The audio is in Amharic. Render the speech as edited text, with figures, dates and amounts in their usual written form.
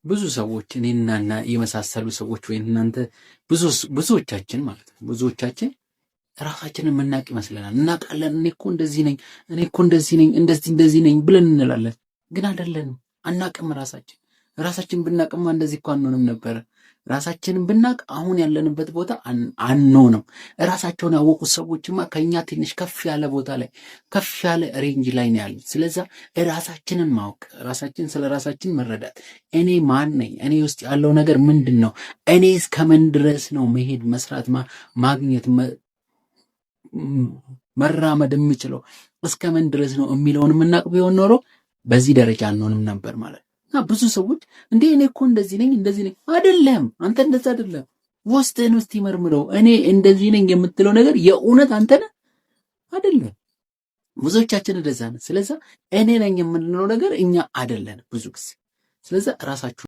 ብዙ ሰዎች እኔና የመሳሰሉ ሰዎች ወይ እናንተ ብዙዎቻችን ማለት ነው ብዙዎቻችን ራሳችንን የምናውቅ ይመስለናል። እናውቃለን። እኔ እኮ እንደዚህ ነኝ፣ እኔ እኮ እንደዚህ ነኝ፣ እንደዚህ ነኝ ብለን እንላለን። ግን አይደለንም። አናውቅም። ራሳችን ብናውቅማ እንደዚህ እኮ አንሆንም ነበረ። ራሳችንን ብናውቅ አሁን ያለንበት ቦታ አንሆንም። ራሳቸውን ያወቁት ሰዎችማ ከኛ ትንሽ ከፍ ያለ ቦታ ላይ ከፍ ያለ ሬንጅ ላይ ነው ያሉት። ስለዛ ራሳችንን ማወቅ፣ ስለ ራሳችን መረዳት፣ እኔ ማን ነኝ? እኔ ውስጥ ያለው ነገር ምንድን ነው? እኔ እስከምን ድረስ ነው መሄድ፣ መስራት፣ ማግኘት፣ መራመድ የምችለው እስከምን ድረስ ነው የሚለውን የምናውቅ ቢሆን ኖሮ በዚህ ደረጃ አንሆንም ነበር ማለት ነው። እና ብዙ ሰዎች እንዴ እኔ እኮ እንደዚህ ነኝ አይደለም። አንተ እንደዛ አይደለም። ውስጥህን ውስጥ ይመርምረው። እኔ እንደዚህ ነኝ የምትለው ነገር የእውነት አንተ ነህ አይደለም። ብዙዎቻችን እንደዛ ነን። ስለዚህ እኔ ነኝ የምንለው ነገር እኛ አይደለን ብዙ ጊዜ። ስለዚህ ራሳችሁ